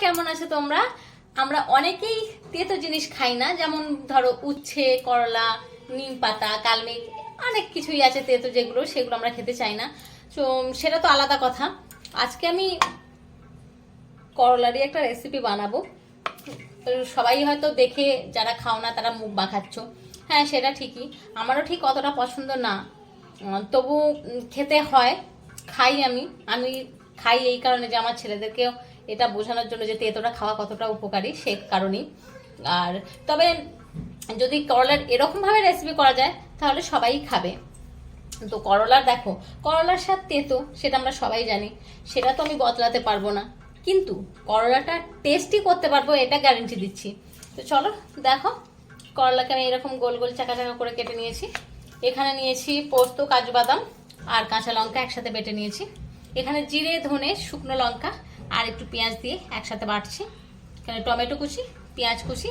কেমন আছো তোমরা? আমরা অনেকেই তেতো জিনিস খাই না, যেমন ধরো উচ্ছে, করলা, নিম পাতা, কালমেঘ, অনেক কিছুই আছে তেতো যেগুলো, সেগুলো আমরা খেতে চাই না। তো সেটা তো আলাদা কথা। আজকে আমি করলারই একটা রেসিপি বানাবো। সবাই হয়তো দেখে, যারা খাও না তারা মুখ বাঁকাচ্ছ। হ্যাঁ, সেটা ঠিকই, আমারও ঠিক অতটা পছন্দ না, তবু খেতে হয়। খাই আমি আমি খাই এই কারণে যে আমার ছেলেদেরকেও এটা বোঝানোর জন্য যে তেতোটা খাওয়া কতটা উপকারী, সে কারণেই। আর তবে যদি করলার এরকমভাবে রেসিপি করা যায় তাহলে সবাই খাবে। তো করলার দেখো, করলার স্বাদ তেতো সেটা আমরা সবাই জানি, সেটা তো আমি বদলাতে পারবো না, কিন্তু করলাটা টেস্টি করতে পারবো, এটা গ্যারেন্টি দিচ্ছি। তো চলো দেখো, করলাকে আমি এরকম গোল গোল চাকা চাকা করে কেটে নিয়েছি। এখানে নিয়েছি পোস্ত, কাজু বাদাম আর কাঁচা লঙ্কা একসাথে বেটে নিয়েছি। এখানে জিরে, ধনে, শুকনো লঙ্কা আর একটু পেঁয়াজ দিয়ে একসাথে বাটছি। এখানে টমেটো কুচি, পেঁয়াজ কুচি,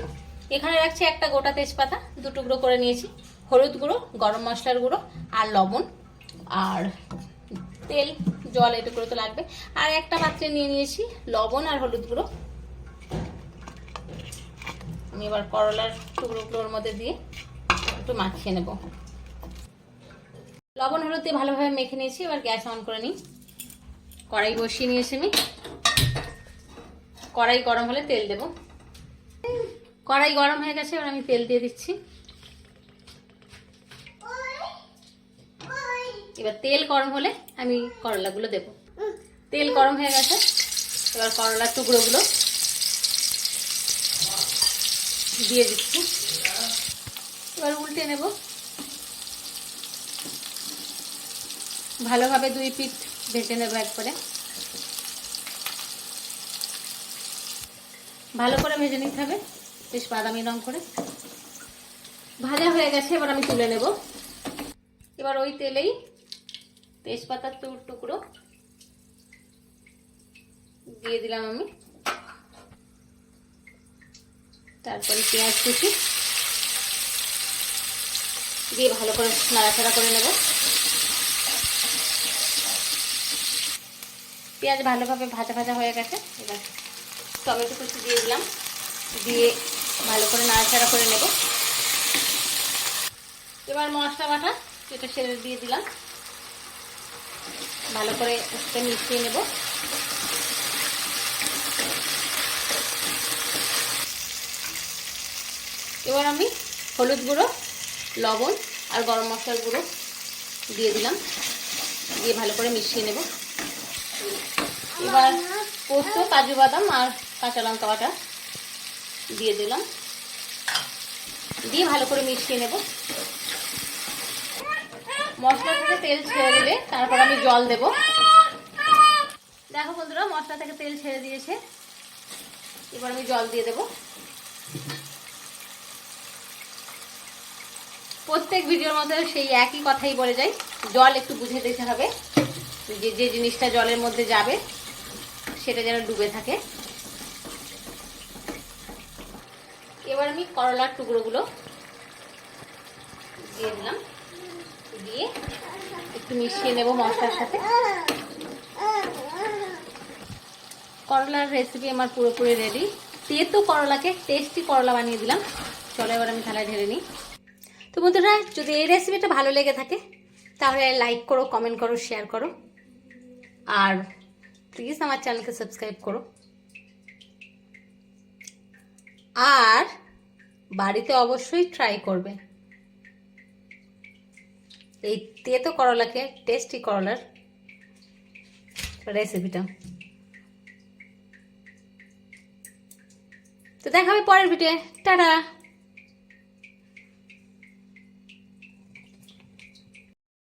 এখানে রাখছি একটা গোটা তেজপাতা, দু টুকরো করে নিয়েছি, হলুদ গুঁড়ো, গরম মশলার গুঁড়ো আর লবণ আর তেল, জল এটুকু তো লাগবে। আর একটা পাত্রে নিয়ে নিয়েছি লবণ আর হলুদ গুঁড়ো। আমি এবার করলার টুকরোগুলোর মধ্যে দিয়ে একটু মাখিয়ে নেব। লবণ হলুদ দিয়ে ভালোভাবে মেখে নিয়েছি। এবার গ্যাস অন করে নিই। কড়াই বসিয়ে নিয়েছি আমি। কড়াই গরম হলে তেল দেব। কড়াই গরম হয়ে গেছে, এবার আমি তেল দিয়ে দিচ্ছি। এবার তেল গরম হলে আমি করলাগুলো দেব। তেল গরম হয়ে গেছে, এবার করলার টুকরোগুলো দিয়ে দিচ্ছি। এবার উল্টে নেব। ভালোভাবে দুই পিঠ ভেজে নেব একবারে। ভালো করে ভেজে নিতে হবে, বেশ বাদামি রং করে। ভাজা হয়ে গেছে, এবার আমি তুলে নেব। এবার ওই তেলেই তেজপাতার টুকরো দিয়ে দিলাম আমি, তারপরে পেঁয়াজ কুচি দিয়ে ভালো করে নাড়াচাড়া করে নেব। পেঁয়াজ ভালোভাবে ভাজা ভাজা হয়ে গেছে, এবার টমেটো কুচি দিয়ে দিলাম, দিয়ে ভালো করে নাড়াচাড়া করে নেব। এবার মশলা বাটা যেটা সেটা দিয়ে দিলাম, ভালো করে মিশিয়ে নেব। এবার আমি হলুদ গুঁড়ো, লবণ আর গরম মশলার গুঁড়ো দিয়ে দিলাম, দিয়ে ভালো করে মিশিয়ে নেব। এবার পোস্ত, কাজু বাদাম আর কাঁচা লঙ্কা বাটা দিয়ে দিলাম, দিয়ে ভালো করে মিশিয়ে নেব। মশলা থেকে তেল ছেড়ে দিলে তারপর আমি জল দেব। দেখো বন্ধুরা, মশলা থেকে তেল ছেড়ে দিয়েছে, এবার আমি জল দিয়ে দেব। প্রত্যেক ভিডিওর মধ্যে সেই একই কথাই বলে যাই, জল একটু বুঝে দিতে হবে, যে যে জিনিসটা জলের মধ্যে যাবে সেটা যেন ডুবে থাকে। এবার আমি করলার টুকরোগুলো দিয়ে দিলাম, দিয়ে একটু মিশিয়ে নেব মশলার সাথে। করলার রেসিপি আমার পুরোপুরি রেডি। তেতো করলাকে টেস্টি করলা বানিয়ে দিলাম। চলো এবার আমি থালায় ঢেলে নিই। তো বন্ধুরা, যদি এই রেসিপিটা ভালো লেগে থাকে তাহলে লাইক করো, কমেন্ট করো, শেয়ার করো, আর প্লিজ আমার চ্যানেলকে সাবস্ক্রাইব করো। আর বাড়িতে অবশ্যই ট্রাই করবে এই তেতো করলাকে টেস্টি করলার রেসিপিটা। তো দেখা হবে পরের ভিডিও। টাটা।